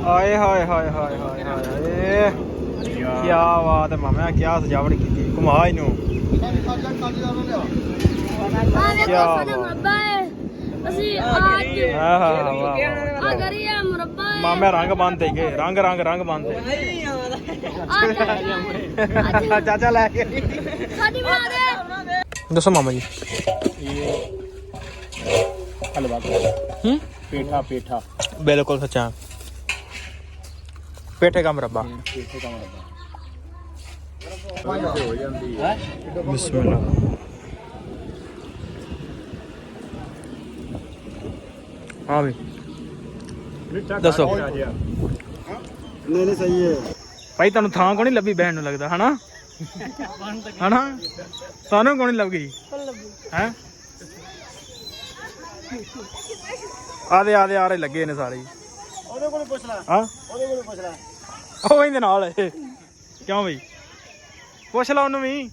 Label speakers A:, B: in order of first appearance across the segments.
A: ਆਏ ਹਾਏ ਹਾਏ ਹਾਏ ਹਾਏ ਹਾਏ ਕੀ ਬਾਤ ਹੈ ਮਾਮਾ, ਕੀ ਸਜਾਵਟ ਕੀਤੀ। ਘੁਮਾ ਇਹਨੂੰ। ਮਾਮਾ ਰੰਗ ਬੰਨਦੇ ਗਏ, ਰੰਗ ਬੰਨਦੇ। ਚਾਚਾ ਲੈ ਕੇ ਦੱਸੋ ਮਾਮਾ ਜੀ।
B: हलवा पेठा पेठा
A: बिल्कुल सच्चा पेठे का मुरब्बा। बिस्मिल्लाह। हाँ भाई दसो।
B: नहीं सही है
A: भाई तुहानू थां को नहीं लभी बहन नूं लगदा है ना सानू को नहीं लभ गई है। आदे आदे आ रहे लगे ने सारे।
B: ਉਹਦੇ ਕੋਲ ਪੁੱਛ ਲੈ।
A: ਹਾਂ
B: ਉਹਦੇ ਕੋਲ ਪੁੱਛ ਲੈ।
A: ਉਹ ਇਹਦੇ ਨਾਲ ਹੈ ਕਿਉਂ ਬਈ? ਪੁੱਛ ਲਾ ਉਹਨੂੰ ਵੀ।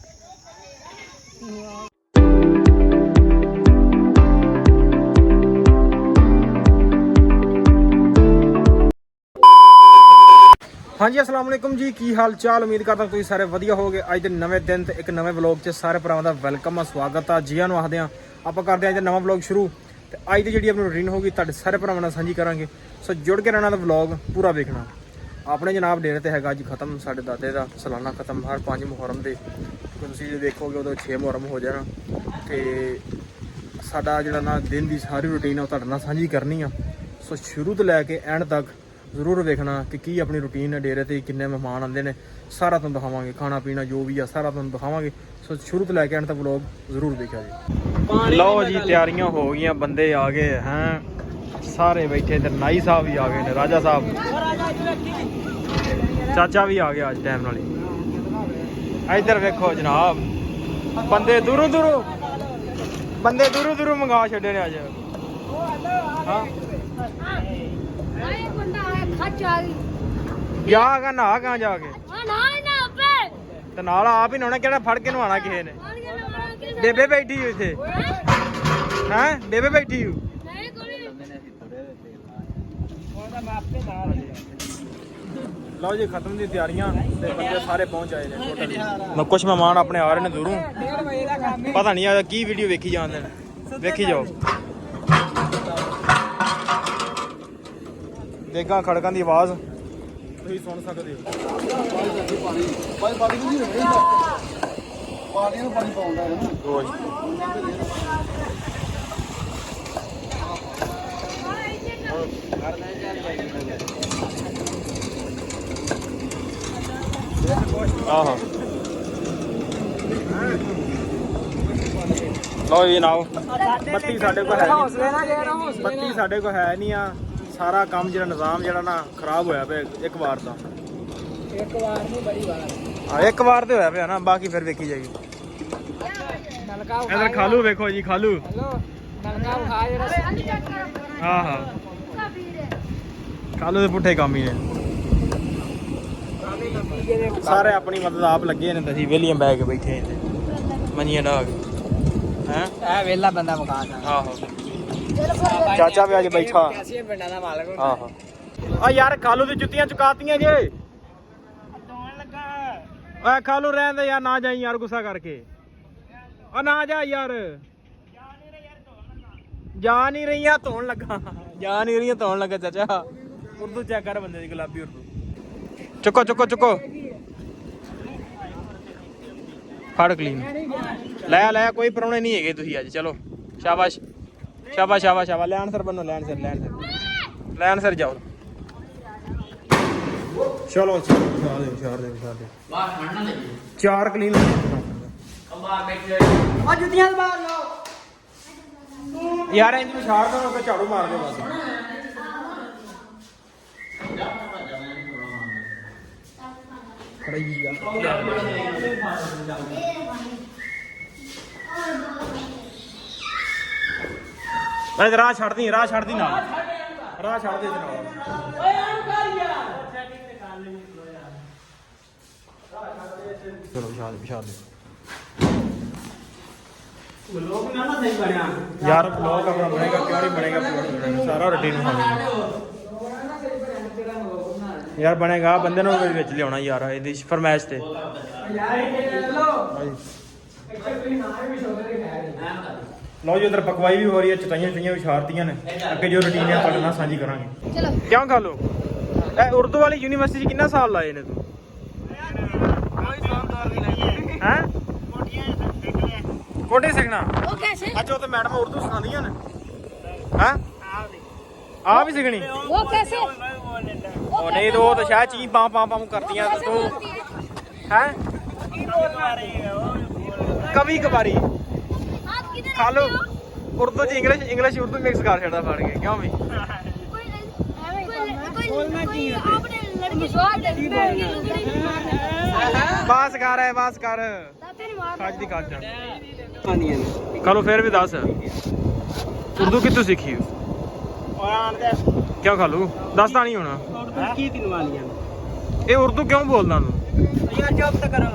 A: ਹਾਂਜੀ अस्सलाम वालेकुम जी, की हाल चाल? उम्मीद करता तुसीं सारे वधिया होगे। अज दे नवे दिन ते एक नवे व्लॉग च सारे भरावां दा वेलकम आ, स्वागत आ। जियां नूं आखदे आ आपां करदे आ अज नवा व्लॉग शुरू। ਤੇ ਅੱਜ ਦੀ ਜਿਹੜੀ ਆਪਣੀ ਰੂਟੀਨ ਹੋਗੀ ਤੁਹਾਡੇ ਸਾਰੇ ਭਰਾਵਾਂ ਨਾਲ ਸਾਂਝੀ ਕਰਾਂਗੇ। ਸੋ ਜੁੜ ਕੇ ਰਹਿਣਾ ਤਾਂ ਵਲੌਗ ਪੂਰਾ ਵੇਖਣਾ। ਆਪਣੇ ਜਨਾਬ ਡੇਰੇ ਤੇ ਹੈਗਾ ਅੱਜ ਖਤਮ ਸਾਡੇ ਦਾਦੇ ਦਾ ਸਾਲਾਨਾ ਖਤਮ ਹਰ 5 ਮੁਹਰਮ ਦੇ। ਤੁਸੀਂ ਜੇ ਦੇਖੋਗੇ ਉਦੋਂ 6 ਮੁਹਰਮ ਹੋ ਜਾਣਾ। ਤੇ ਸਾਡਾ ਜਿਹੜਾ ਨਾ ਦਿਨ ਦੀ ਸਾਰੀ ਰੂਟੀਨ ਆ ਉਹ ਤੁਹਾਡੇ ਨਾਲ ਸਾਂਝੀ ਕਰਨੀ ਆ। ਸੋ ਸ਼ੁਰੂ ਤੋਂ ਲੈ ਕੇ ਐਂਡ ਤੱਕ ਜ਼ਰੂਰ ਵੇਖਣਾ ਕਿ ਕੀ ਆਪਣੀ ਰੂਟੀਨ ਹੈ ਡੇਰੇ ਤੇ, ਕਿੰਨੇ ਮਹਿਮਾਨ ਆਉਂਦੇ ਨੇ, ਸਾਰਾ ਤੁਹਾਨੂੰ ਦਿਖਾਵਾਂਗੇ। ਖਾਣਾ ਪੀਣਾ ਜੋ ਵੀ ਆ ਸਾਰਾ ਤੁਹਾਨੂੰ ਦਿਖਾਵਾਂਗੇ। ਸੋ ਸ਼ੁਰੂ ਤੋਂ ਲੈ ਕੇ ਐਂਡ ਤੱਕ ਵਲੌਗ ਜ਼ਰੂਰ ਦੇਖਿਆ ਜੀ। ਲਓ ਜੀ ਤਿਆਰੀਆਂ ਹੋ ਗਈਆਂ, ਬੰਦੇ ਆ ਗਏ ਹੈਂ, ਸਾਰੇ ਬੈਠੇ ਤੇ ਨਾਈ ਸਾਹਿਬ ਵੀ ਆ ਗਏ ਨੇ, ਰਾਜਾ ਸਾਹਿਬ, ਚਾਚਾ ਵੀ ਆ ਗਿਆ ਅੱਜ ਟਾਈਮ ਨਾਲ ਹੀ। ਇੱਧਰ ਵੇਖੋ ਜਨਾਬ, ਬੰਦੇ ਦੂਰੋਂ ਦੂਰੋਂ ਮੰਗਾ ਛੱਡੇ ਨੇ ਅੱਜ। ਹਾਂ ਜਾਗਾ ਨਹਾ ਕਾਂ ਜਾ ਕੇ ਤੇ ਨਾਲ ਆਪ ਹੀ ਨਹਾਉਣਾ, ਕਿਹੜਾ ਫੜ ਕੇ ਨਹਾਉਣਾ ਕਿਸੇ ਨੇ। ਬੇਬੇ ਬੈਠੀ ਹੋ ਇੱਥੇ ਹੈਂ, ਬੇਬੇ ਬੈਠੀ ਹੋ। ਲਓ ਜੀ ਖਤਮ ਦੀ ਤਿਆਰੀਆਂ ਤੇ ਬੰਦੇ ਸਾਰੇ ਪਹੁੰਚ ਆਏ ਨੇ ਟੋਟਲ। ਕੁਛ ਮਹਿਮਾਨ ਆਪਣੇ ਆ ਰਹੇ ਨੇ ਦੂਰੋਂ, ਪਤਾ ਨਹੀਂ ਆ ਕੀ ਵੀਡੀਓ ਵੇਖੀ ਜਾਂਦੇ ਨੇ, ਵੇਖੀ ਜਾਓ। ਦੇਗਾ ਖੜਕਾਂ ਦੀ ਆਵਾਜ਼ ਤੁਸੀਂ ਸੁਣ ਸਕਦੇ ਹੋ।
B: ਪਾਣੀ ਨੂੰ ਪਾਣੀ ਪਾਉਂਦਾ ਹੈ ਨਾ
A: ਰੋਜ਼। ਆਹੋ ਲਓ ਜੀ ਨਾਓ। ਬੱਤੀ ਸਾਡੇ ਕੋਲ ਹੈ ਨਹੀਂ, ਬੱਤੀ ਸਾਡੇ ਕੋਲ ਹੈ ਨਹੀਂ ਆ। ਸਾਰਾ ਕੰਮ ਜਿਹੜਾ ਨਿਜ਼ਾਮ ਜਿਹੜਾ ਨਾ ਖਰਾਬ ਹੋਇਆ ਪਿਆ ਇੱਕ ਵਾਰ ਦਾ।
B: ਇੱਕ ਵਾਰ ਨਹੀਂ ਬੜੀ ਵਾਰ।
A: ਹਾਂ ਇੱਕ ਵਾਰ ਤੇ ਹੋਇਆ ਪਿਆ ਨਾ, ਬਾਕੀ ਫਿਰ ਵੇਖੀ ਜਾਏਗੀ। ਇਧਰ ਖਾਲੂ ਵੇਖੋ ਜੀ, ਖਾਲੂ ਹਾਂ ਹਾਂ ਖਾਲੂ ਦੇ ਪੁੱਠੇ ਕੰਮ ਹੀ ਨੇ ਸਾਰੇ। ਆਪਣੀ ਮਦਦ ਆਪ ਲੱਗੇ ਨੇ, ਤੁਸੀਂ ਵਿਹਲੀਆਂ ਬਹਿ ਕੇ ਬੈਠੇ ਨੇ ਮੰਨੀਆਂ ਡਾਗ ਹੈਂ। ਇਹ ਵਿਹਲਾ ਬੰਦਾ ਮਕਾਨ। ਆਹੋ ਚਾਚਾ ਵੀ ਅੱਜ ਬੈਠਾ। ਆਹੋ ਆ ਯਾਰ ਖਾਲੂ ਦੀ ਜੁੱਤੀਆਂ ਚੁਕਾਤੀਆਂ ਜੇ। ਓਏ ਖਾਲੂ ਰਹਿਣ ਦੇ ਯਾਰ, ਨਾ ਜਾਈ ਯਾਰ ਗੁੱਸਾ ਕਰਕੇ। ਓ ਨਾ ਜਾ ਯਾਰ, ਜਾ ਨਹੀਂ ਰਹੀਆਂ ਧੋਣ ਲੱਗਾ, ਜਾ ਨਹੀਂ ਰਹੀਆਂ ਧੋਣ ਲੱਗਾ। ਚਾਚਾ ਉਰਦੂ ਚੈੱਕ ਕਰ ਬੰਦੇ ਦੀ, ਗੁਲਾਬੀ ਉਰਦੂ। ਚੁੱਕੋ ਚੁੱਕੋ ਚੁੱਕੋ, ਫੜ ਕਲੀਨ ਲੈ ਕੋਈ ਪ੍ਰਾਹੁਣੇ ਨਹੀਂ ਹੈਗੇ ਤੁਸੀਂ ਅੱਜ। ਚਲੋ ਸ਼ਾਬਾਸ਼ ਸ਼ਾਬਾਸ਼ ਸ਼ਾਬਾਸ਼ ਸ਼ਾਬਾਸ਼। ਲੈਣ ਸਰ ਬੰਨੋ, ਲੈਣ ਸਰ ਜਾਓ। ਚਲੋ ਛਾੜ ਦੇ ਚਾਰ ਕਲੀਨ ਯਾਰ। ਇੰਜ ਨੂੰ ਛਾੜ ਦੋ ਕਿ ਝਾੜੂ ਮਾਰ ਦਿਓ ਬਸ। ਖੜਾਈ ਰਾਹ ਛੱਡਦੀ ਨਾਲ, ਰਾਹ ਛੱਡ ਦੇ ਨਾਲ। ਚਲੋ ਵਿਛਾ ਦੇ यार। ब्लॉग अपना बनेगा क्यों नहीं बनेगा, सारा रूटीन ਯਾਰ ਬਣੇਗਾ ਬੰਦੇ ਨੂੰ ਵਿੱਚ ਲਿਆਉਣਾ ਯਾਰ ਇਹਦੀ ਫਰਮਾਇਸ਼ ਤੇ ਲਓ ਜੀ ਉਧਰ ਪਕਵਾਈ ਵੀ ਹੋ ਰਹੀ ਹੈ, ਚਟਾਈਆਂ ਚੁਈਆਂ ਵੀ ਛਾਰਤੀਆਂ ਨੇ। ਅੱਗੇ ਜੋ ਰੁਟੀਨ ਹੈ ਤੁਹਾਡੇ ਨਾਲ ਸਾਂਝੀ ਕਰਾਂਗੇ।
C: ਚਲੋ
A: ਕਿਉਂ ਖਾ ਲੋ ਇਹ ਉਰਦੂ ਵਾਲੀ ਯੂਨੀਵਰਸਿਟੀ 'ਚ ਕਿੰਨਾ ਸਾਲ ਲਾਏ ਨੇ ਤੂੰ ਹੈ ਕੋਟੇ ਸਿੱਖਣਾ
C: ਉਹ ਕੈਸੇ
A: ਅੱਜ ਉਹ ਤੇ ਮੈਡਮ ਉਰਦੂ ਸਿਖਾਉਂਦੀਆਂ ਨੇ ਹੈ ਆ ਵੀ ਸਿੱਖਣੀ
C: वो कैसे
A: ਉਹ ਨਹੀਂ ਉਹ ਤਾਂ ਸ਼ਾਇਦ ਚੀਂ ਪਾਂ ਪਾਂ ਪਾਂ ਕਰਦੀਆਂ ਤੇ ਤੂੰ ਹੈ ਕभी ਕਬਾਰੀ
C: आप किधर
A: ਖਾ ਲੋ ਉਰਦੂ ਚ ਇੰਗਲਿਸ਼ ਉਰਦੂ ਮਿਕਸ ਕਰ ਛੱਡਦਾ ਫੜ ਕੇ ਕਿਉਂ ਵੀ
C: बोलना चाहिए आपने लड़की स्वाद
A: ਬਾਸ ਕਰ ਹੈ ਬਾਸ ਕਰ ਖਾਜ ਦੀ ਖਾਜ ਖਾ ਫਿਰ ਵੀ ਦੱਸ ਉਰਦੂ ਕਿੱਥੋਂ ਸਿੱਖੀ ਕਿਉਂ ਖਾ ਲੂ ਦੱਸ ਤਾਂ ਨਹੀਂ ਹੋਣਾ
B: ਕੀ ਤਿਨਵਾਲੀਆਂ
A: ਇਹ ਉਰਦੂ ਕਿਉਂ ਬੋਲਦਾ ਤੂੰ
B: ਯਾਰ ਜੋਬ ਤਾਂ ਕਰੋ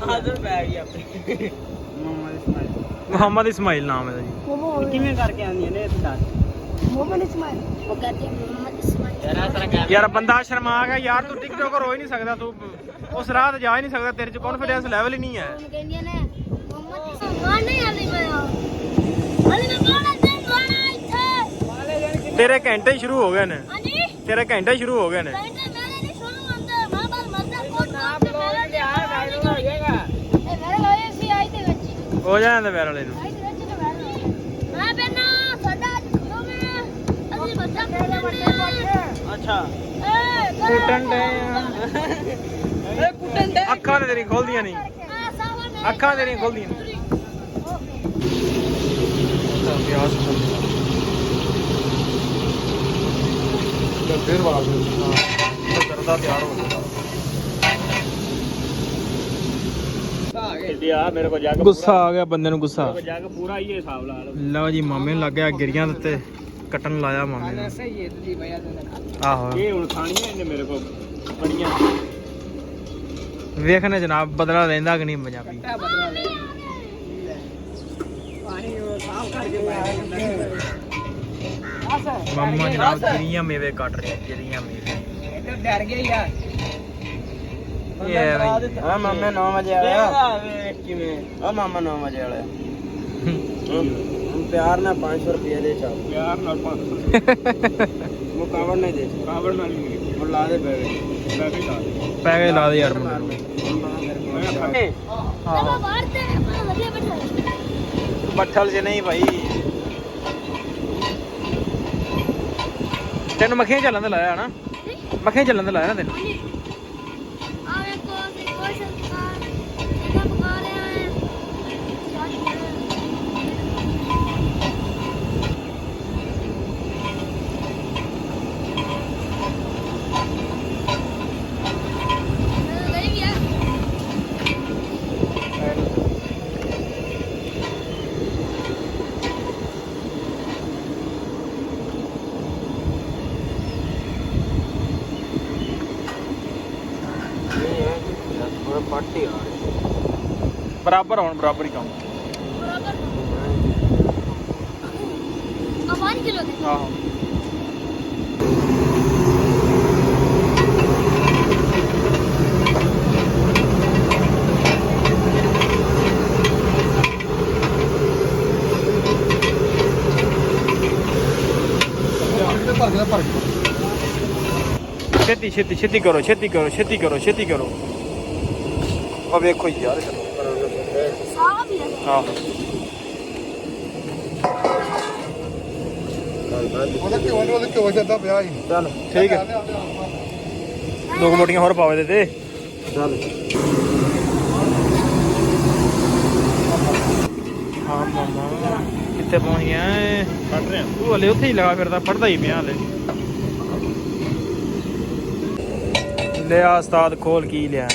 B: ਹਾਜ਼ਰ ਪੈ ਗਈ ਆਪਣੀ
A: ਮੁਹੰਮਦ ਇਸਮਾਈਲ ਨਾਮ ਹੈ ਜੀ
B: ਕਿਵੇਂ ਕਰਕੇ ਆਉਂਦੀਆਂ ਨੇ ਇਹ ਦੱਸ
C: मोहम्मद इस्माइल वो कहते हैं मोहम्मद इस्माइल
A: ਯਾਰ ਬੰਦਾ ਸ਼ਰਮਾ ਗਿਆ ਯਾਰ ਤੂੰ ਟਿਕਟੋਕਰ ਹੋ ਹੀ ਨਹੀਂ ਸਕਦਾ ਤੂੰ ਉਸ ਰਾਹ ਤੇ ਜਾ ਹੀ ਨਹੀਂ ਸਕਦਾ ਤੇਰੇ ਚ ਕੌਨਫੀਡੈਂਸ ਲੈਵਲ ਹੀ ਨਹੀਂ ਹੈ
C: कहते हैं मोहम्मद इस्माइल नहीं आली मैं अली मैं गाना दे गाना इथे
A: ਤੇਰੇ ਘੰਟੇ ਹੀ ਸ਼ੁਰੂ ਹੋ ਗਏ ਨੇ
C: हां जी
A: ਤੇਰੇ ਘੰਟੇ ਹੀ ਸ਼ੁਰੂ ਹੋ ਗਏ ਨੇ
C: कहते मैंने नहीं सुनो अंदर मां बाल मरदा कोट कोट मेरा यार वायरल हो जाएगा ए मेरे लोए सी आई ते बच्ची
A: ਹੋ ਜਾਂਦੇ ਪੈਰ ਵਾਲੇ ਨੂੰ
C: आई ते बच्ची ते वायरल मैं बेना साडा खलो में अली बच्चा
B: ਅੱਛਾ
A: ਕੁੱਟਣ ਦੇ
C: ए कुटन दे
A: ਅੱਖਾਂ ਤੇ ਤੇਰੀ ਖੋਲਦੀਆਂ ਨਹੀਂ ਅੱਖਾਂ ਤੇਰੀਆਂ ਖੋਲਦੀਆਂ ਨਹੀਂ ਫਿਰ ਵਾਲਾ ਕਰਦਾ ਤਿਆਰ ਹੋ ਗਿਆ
B: ਆ ਮੇਰੇ ਕੋਲ ਜਾ ਕੇ
A: ਗੁੱਸਾ ਆ ਗਿਆ ਬੰਦੇ ਨੂੰ ਗੁੱਸਾ
B: ਜਾ ਕੇ ਪੂਰਾ ਹੀ ਹਿਸਾਬ ਲਾ ਲਓ
A: ਲਓ ਜੀ ਮਾਮੇ ਨੂੰ ਲੱਗ ਗਿਆ ਗਿਰੀਆਂ ਦੇ ਉੱਤੇ ਕੱਟਣ ਲਾਇਆ ਮਾਮੇ ਨੂੰ
B: ਸਹੀ ਹੈ ਜੀ ਭਈਆ
A: ਆਹੋ
B: ਇਹ ਹੁਣ ਖਾਣੀਆਂ ਇਹਨੇ ਮੇਰੇ ਕੋਲ ਬੜੀਆਂ
A: ਵੇਖਣੇ ਜਨਾਬ ਬਦਲਾ ਲੈਂਦਾ ਕਿ ਨਹੀਂ ਪੰਜਾਬੀ
B: ਬਦਲਾ ਲੈ ਪਾਣੀ ਉਹ ਸਾਫ ਕਰਕੇ ਪਾਇਆ
A: ਮਾਮਾ ਜਨਾਬ ਗਿਰੀਆਂ ਮੇਵੇ ਕੱਟ ਰਹੇ ਗਿਰੀਆਂ ਮੇਵੇ
B: ਇਹ ਤਾਂ ਡਰ ਗਿਆ ਯਾਰ
A: ਇਹ ਹੈ ਬਈ
B: ਹਾਂ ਮਾਮਾ 9 ਵਜੇ ਆਇਆ ਕਿਵੇਂ ਆ ਮਾਮਾ 9 ਵਜੇ ਵਾਲਾ हम प्यार ना 500 रुपया दे चाहो प्यार ना 500 वो कावड़ नहीं दे कावड़ ना नहीं और ला दे पैसे ला दे
A: ਪੈਸੇ ਲਾ ਦੇ ਯਾਰ ਮੁੰਡੇ ਨੂੰ
C: चलो बाहर से अपना लगे बैठा
A: ਬੱਠਲ ਜੇ ਨਹੀਂ ਭਾਈ ਤੈਨੂੰ ਮੱਖੀਆਂ ਚੱਲਣ ਤੇ ਲਾਇਆ ਨਾ ਮੱਖੀਆਂ ਚੱਲਣ ਤੇ ਲਾਇਆ ਨਾ ਤੈਨੂੰ
C: आवे कोई सरकार इधर पका ले आए
B: पार्टी आ
A: ਬਰਾਬਰ ਹੋਣ ਬਰਾਬਰ ਹੀ ਕੰਮ
C: बराबर अब 5 किलो दे
A: ਆਹੋ ਛੇਤੀ ਛੇਤੀ ਛੇਤੀ ਕਰੋ ਛੇਤੀ ਕਰੋ ਛੇਤੀ ਕਰੋ ਛੇਤੀ ਕਰੋ ਆ ਵੇਖੋ ਯਾਰ
C: साफ ही है
A: ਆਹੋ
D: ਉਹਦੇ ਕਿਉਂ ਜਾਂਦਾ ਪਿਆ ਸੀ
A: ਚੱਲ ਠੀਕ ਹੈ ਦੋ ਕੁ ਮੋਟੀਆਂ ਹੋਰ ਪਾਵੇ ਦੇ ਤੇ
B: चल
A: ਹਾਂ ਮਾਮਾ ਕਿੱਥੇ ਪਹੁੰਚ ਗਿਆ ਏ?
B: पढ़ रहे हैं
A: ਤੂੰ ਹਲੇ ਉੱਥੇ ਹੀ ਲਗਾ ਫਿਰਦਾ ਪੜਦਾ ਹੀ ਪਿਆ ਹਲੇ ਲਿਆ ਉਸਤਾਦ ਖੋਲ ਕੀ ਲਿਆ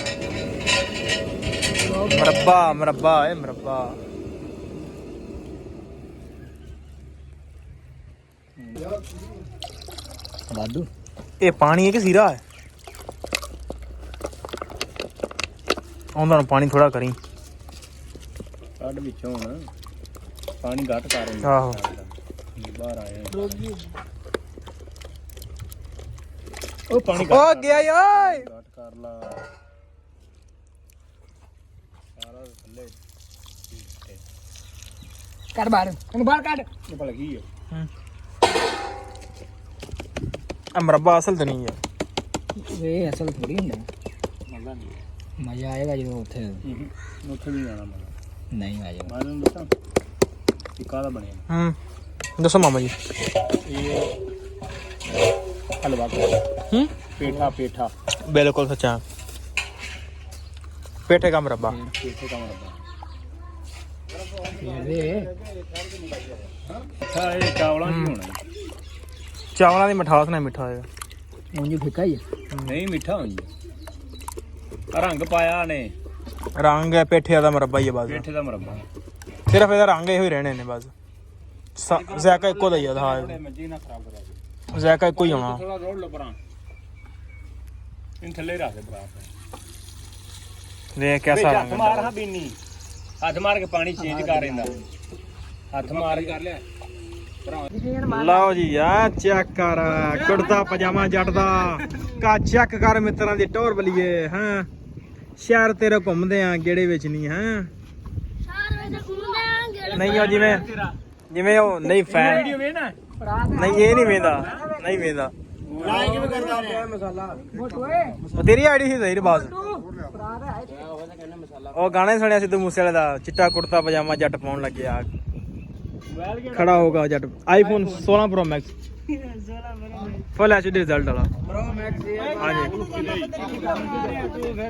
A: ਮਰੱਬਾ ਮਰੱਬਾ ਏ ਮਰੱਬਾ
B: वादू
A: ਇਹ ਪਾਣੀ ਹੈ ਕਿ ਸੀਰਾ ਹੈ ਆਉਂਦਾ ਨੂੰ ਪਾਣੀ ਥੋੜਾ ਕਰੀ
B: ਕੱਢ ਵਿੱਚੋਂ ਹੁਣ ਪਾਣੀ ਘੱਟ ਕਰ ਰਹੇ
A: ਆਹੋ
B: ਬਾਹਰ ਆਇਆ ਉਹ ਪਾਣੀ
A: ਓ ਗਿਆ ਈ ਓਏ
B: ਕੱਟ ਕਰ ਲਾ ਸਾਰਾ ਥੱਲੇ
E: ਕੱਢ ਬਾਹਰ ਇਹਨੂੰ ਬਾਹਰ ਕੱਢ
B: ਇਹ ਭਲ ਗਈ ਹੈ
A: ਆ ਮਰੱਬਾ ਅਸਲ ਤੇ ਨਹੀਂ ਹੈ
E: ਇਹ ਅਸਲ ਥੋੜੀ ਹੁੰਦਾ
B: ਮਜ਼ਾ ਨਹੀਂ
E: ਮਜ਼ਾ ਆਏਗਾ ਜਦੋਂ ਉੱਥੇ
B: ਉੱਥੇ ਨਹੀਂ ਜਾਣਾ ਮਜ਼ਾ
E: ਨਹੀਂ ਆ ਜਾਏਗਾ
B: ਮੈਂ ਤੁਹਾਨੂੰ ਦੱਸਾਂ ਇਹ ਕਾਹਦਾ ਬਣਿਆ
A: ਹੂੰ ਦੱਸੋ ਮਾਮਾ ਜੀ
B: ਇਹ ਹਲਵਾ
A: ਹੂੰ
B: ਪੇਠਾ ਪੇਠਾ
A: ਬਿਲਕੁਲ ਸੱਚਾ ਪੇਠੇ ਦਾ ਮਰੱਬਾ
B: ਪੇਠੇ ਦਾ ਮਰਬਾ
E: ਇਹ
B: ਇਹ ਚਾਵਲਾਂ ਦੀ ਹੋਣਾ
A: ਚਾਵਲਾਂ ਦੀ ਮਿਠਾਸ ਨਾਲ ਮਿੱਠਾ ਹੋਏਗਾ
E: ਉਂਝ ਫਿੱਕਾ ਹੀ ਹੈ
B: ਨਹੀਂ ਮਿੱਠਾ ਹੋਈ ਰੰਗ ਪਾਇਆ ਨੇ
A: ਰੰਗ ਹੈ ਪੇਠਿਆਂ ਦਾ ਮਰੱਬਾ ਹੀ ਹੈ ਬਸ
B: ਪੇਠੇ ਦਾ ਮਰਬਾ
A: ਸਿਰਫ ਇਹਦਾ ਰੰਗ ਇਹੋ ਹੀ ਰਹਿਣੇ ਨੇ ਬਸ ਜ਼ਾਇਕਾ ਇੱਕੋ ਦਾ ਹੀ ਆ ਹਾਂ
B: ਮੱਜੀ ਨਾ ਖਰਾਬ ਕਰਾ
A: ਜ਼ਾਇਕਾ ਇੱਕੋ ਹੀ ਆਉਣਾ
B: ਥੋੜਾ ਰੋੜ ਲੋ ਪਰਾਂ ਇਨ ਥੱਲੇ ਰੱਖ ਦੇ ਬਰਾਬਰ
A: ਵੇਖ ਕਿਆ
B: ਹੱਥ ਮਾਰ ਹਾਂ ਬੀਨੀ ਹੱਥ ਮਾਰ ਕੇ ਪਾਣੀ ਚੇਂਜ ਕਰ ਰਹਿੰਦਾ ਹੱਥ ਮਾਰ ਕਰ ਲਿਆ
A: ਲਓ ਜੀ ਆ ਚੈੱਕ ਕਰ ਕੁੜਤਾ ਪਜਾਮਾ ਜੱਟ ਦਾ ਕਾ ਚੈੱਕ ਕਰ ਮਿੱਤਰਾਂ ਦੀ ਟੌਰ ਬਲੀਏ ਹਾਂ ਸ਼ਹਿਰ ਤੇਰੇ ਘੁੰਮਦੇ ਆ ਗੇੜੇ ਵਿੱਚ ਨਹੀਂ ਹਾਂ
C: ਚਾਰ ਵਜੇ ਘੁੰਮਦੇ ਆਂਗੇ
A: ਨਹੀਂ ਉਹ ਜਿਵੇਂ ਉਹ ਨਹੀਂ ਫੈਨ
B: ਵੀਡੀਓ ਵੇ ਨਾ
A: ਨਹੀਂ ਇਹ ਨਹੀਂ ਵੇਂਦਾ ਨਹੀਂ ਵੇਂਦਾ
B: ਲਾਈਕ ਕਿਵੇਂ ਕਰਦਾ ਰਿਹਾ ਮਸਾਲਾ
A: ਉਹ ਤੇਰੀ ਆਈਡੀ ਸੀ ਜ਼ਹੀਰ ਬਾਸ ਉਹ ਗਾਣੇ ਸੁਣਿਆ ਸਿੱਧੂ ਮੂਸੇ ਵਾਲੇ ਦਾ ਚਿੱਟਾ ਕੁੜਤਾ ਪਜਾਮਾ ਜੱਟ ਪਾਉਣ ਲੱਗਿਆ ਖੜਾ ਹੋਗਾ ਜੱਟ iPhone 16 pro Max full HD result ਵਾਲਾ
E: ਪ੍ਰੋ ਮੈਕਸ
A: ਹਾਂਜੀ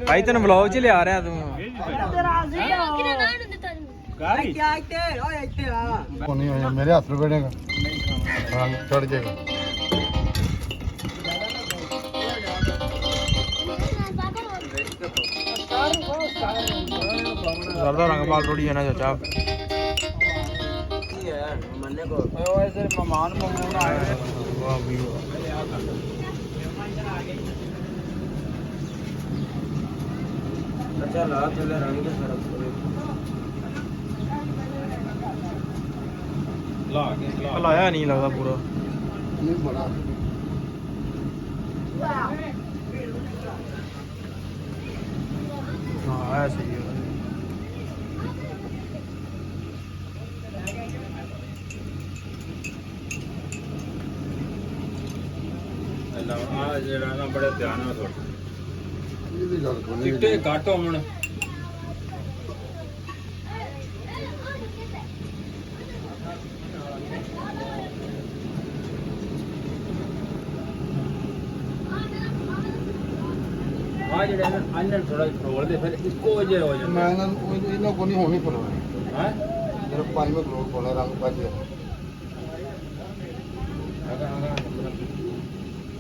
A: ਭਾਈ ਤੈਨੂੰ ਵਲੌਗ 'ਚ ਲਿਆ ਰਿਹਾ ਤੂੰ
C: ਕਿਹਨੇ ਨਾਂ ਨੂੰ ਦਿੱਤਾ ਜੀ
B: ਗਾਰੀ
E: ਇੱਥੇ ਓਏ ਇੱਥੇ ਆ
D: ਉਹ ਨਹੀਂ ਹੋਇਆ ਮੇਰੇ ਹੱਥ 'ਤੇ ਬੈਠੇਗਾ ਹਾਂ ਚੜ ਜਾਏਗਾ
A: ਜ਼ਰਦਾ ਰੰਗ ਬਾਲ ਥੋੜੀ ਹੈ ਨਾ ਚਾਚਾ
B: ਮੰਨੇ ਕੋ ਓਏ ਸੇ ਮਹਿਮਾਨ ਮਮੂਨ ਆਏ
A: ਵਾਹ ਵੀ
B: ਅੱਛਾ ਲਾ ਥੱਲੇ ਰੰਗ ਦੇ ਫਰਕ
A: ਲਾਇਆ ਨਹੀਂ ਲੱਗਦਾ ਪੂਰਾ
D: ਨਹੀਂ ਬੜਾ
A: ਹਾਂ ਆਇਆ ਸਹੀ ਹੈ
B: ਆ ਜਿਹੜਾ ਨਾ ਬੜੇ ਧਿਆਨ ਨਾਲ ਥੋੜਾ
D: ਇਹ ਵੀ ਗੱਲ ਕੋਈ ਨਹੀਂ
B: ਚਿੱਟੇ ਘੱਟ ਹੋਣ ਆ ਜਿਹੜੇ ਨਾ ਅੰਨਨ ਥੋੜਾ ਫਰੋਲ ਦੇ ਫਿਰ ਇੱਕੋ ਜਿਹੇ ਹੋ ਜਾਂਦੇ
D: ਮੈਂ ਇਹਨਾਂ ਕੋ ਨਹੀਂ ਹੋਣੀ ਪਰਵਾਹ
B: ਹੈ
D: ਮੇਰਾ 5 ਕਰੋੜ ਕੋਲ ਰੰਗ ਪਾ ਕੇ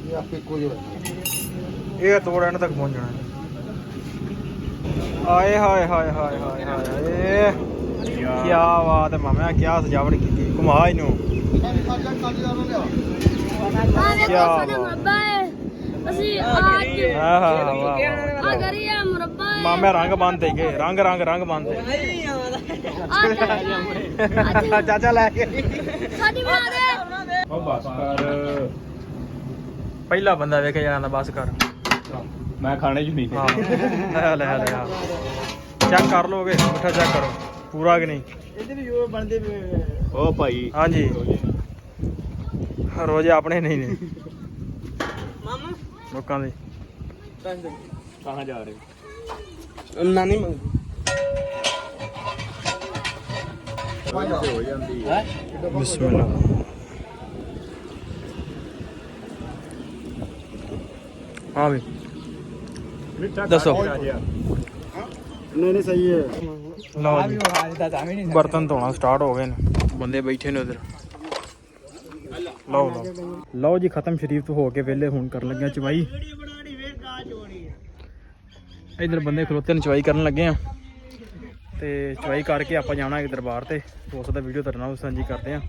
D: ਇਹ ਆਪੇ ਕੋਈ
A: ਇਹ ਤੋੜ ਐਂਡ ਤੱਕ ਪਹੁੰਚ ਜਾਣਾ ਆਏ ਹਾਏ ਹਾਏ ਹਾਏ ਹਾਏ ਹਾਏ ਕੀ ਬਾਤ ਹੈ ਮਾਮਾ ਕੀ ਸਜਾਵਟ ਕੀਤੀ ਘੁਮਾ ਇਹਨੂੰ
C: ਕਿਆ ਮੁਰੱਬਾ ਹੈ ਅਸੀਂ ਅੱਜ
A: ਹਾਂ ਹਾਂ ਵਾਹ
C: ਆ ਕਰੀਏ ਮੁਰੱਬਾ ਹੈ
A: ਮਾਮੇ ਰੰਗ ਬੰਨਦੇ ਗਏ ਰੰਗ ਬੰਨਦੇ ਚਾਚਾ ਲੈ ਕੇ
C: ਸਾਡੀ ਬਣਾ ਦੇ
B: ਉਹ ਬਸ ਕਰ
A: ਪਹਿਲਾ ਬੰਦਾ ਵੇਖਿਆ ਜਾਂਦਾ ਬਸ ਕਰ
B: ਮੈਂ ਖਾਣੇ ਚ ਨਹੀਂ
A: ਹਾਂ ਲੈ ਚੈੱਕ ਕਰ ਲੋਗੇ ਮਿੱਠਾ ਚੈੱਕ ਕਰੋ ਪੂਰਾ ਕਿ ਨਹੀਂ
E: ਇਹਦੇ ਵੀ ਉਹ ਬਣਦੇ
B: ਉਹ ਭਾਈ
A: ਹਾਂਜੀ ਰੋਜ਼ੇ ਆਪਣੇ ਨਹੀਂ ਨੇ
E: ਮਾਮਾ
A: ਲੋਕਾਂ ਦੇ
B: ਕਹਾਂ ਜਾ ਰਹੇ
E: ਨਾਨੀ ਮੰਗ
B: ਹੋ ਜਾਂਦੀ ਹੈ
A: ਬਿਸਮਿਲ੍ਲਾ ਹਾਂ ਵੀ ਦੱਸੋ
B: ਨਹੀਂ ਸਹੀ ਹੈ
A: ਲਓ ਜੀ
E: ਹਾਲਦਾ ਤਾਂ ਵੀ ਨਹੀਂ
A: ਬਰਤਨ ਧੋਣਾ ਸਟਾਰਟ ਹੋ ਗਏ ਨੇ ਬੰਦੇ ਬੈਠੇ ਨੇ ਉਧਰ ਲਓ ਜੀ ਖਤਮ ਸ਼ਰੀਫ ਤੋਂ ਹੋ ਕੇ ਵਿਹਲੇ ਹੁਣ ਕਰਨ ਲੱਗਿਆ ਚਵਾਈ ਇਧਰ ਬੰਦੇ ਖਲੋਤੇ ਨੇ ਚਵਾਈ ਕਰਨ ਲੱਗੇ ਆ ਤੇ ਚਵਾਈ ਕਰਕੇ ਆਪਾਂ ਜਾਣਾ ਇੱਕ ਦਰਬਾਰ ਤੇ ਉਸ ਦਾ ਵੀਡੀਓ ਤੁਹਾਡੇ ਨਾਲ ਸਾਂਝੀ ਕਰਦੇ ਆ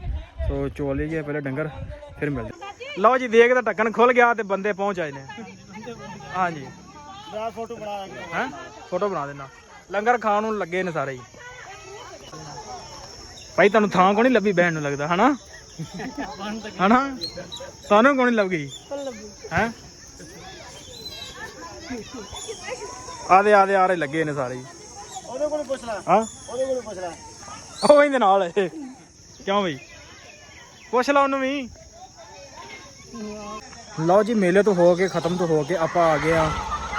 A: ਸੋ ਚੋ ਲਈਏ ਪਹਿਲੇ ਡੰਗਰ ਫਿਰ ਮਿਲਦੇ ਲਓ ਜੀ ਦੇਖ ਤਾਂ ਢੱਕਣ ਖੁੱਲ ਗਿਆ ਤੇ ਬੰਦੇ ਪਹੁੰਚ ਆਏ ਨੇ ਹਾਂਜੀ
E: ਫੋਟੋ ਬਣਾ
A: ਹੈ ਫੋਟੋ ਬਣਾ ਦੇਣਾ ਲੰਗਰ ਖਾਣ ਨੂੰ ਲੱਗੇ ਨੇ ਸਾਰੇ ਹੀ ਭਾਈ ਤੁਹਾਨੂੰ ਥਾਂ ਕੋਈ ਨਹੀਂ ਲੱਭੀ ਬਹਿਣ ਨੂੰ ਲੱਗਦਾ ਹਨਾ ਹਨਾ ਤੁਹਾਨੂੰ ਕੋਈ ਨਹੀਂ ਲੱਭ ਗਈ ਹੈ ਆਦੇ ਆ ਰਹੇ ਲੱਗੇ ਨੇ ਸਾਰੇ ਹੀ।
E: ਉਹਦੇ ਕੋਲ ਪੁੱਛ ਲੈ
A: ਹਾਂ
E: ਉਹਦੇ ਕੋਲ ਪੁੱਛ ਲੈ
A: ਉਹ ਇਹਦੇ ਨਾਲ ਹੈ ਕਿਉਂ ਬਈ ਪੁੱਛ ਲਾ ਉਹਨੂੰ ਵੀ। ਲਓ ਜੀ ਮੇਲੇ ਤੋਂ ਹੋ ਕੇ ਖਤਮ ਤੋਂ ਹੋ ਕੇ ਆਪਾਂ ਆ ਗਏ ਆ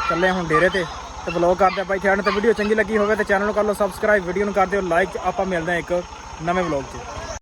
A: ਚੱਲੇ ਹੁਣ ਡੇਰੇ ਤੇ ਵਲੌਗ ਕਰਦੇ ਆਪਾਂ ਇੱਥੇ ਆਣ ਤੇ ਵੀਡੀਓ ਚੰਗੀ ਲੱਗੀ ਹੋਵੇ ਤੇ ਚੈਨਲ ਨੂੰ ਕਰ ਲਓ ਸਬਸਕ੍ਰਾਈਬ ਵੀਡੀਓ ਨੂੰ ਕਰ ਦਿਓ ਲਾਈਕ ਆਪਾਂ ਮਿਲਦੇ ਆ ਇੱਕ ਨਵੇਂ ਵਲੌਗ 'ਚ।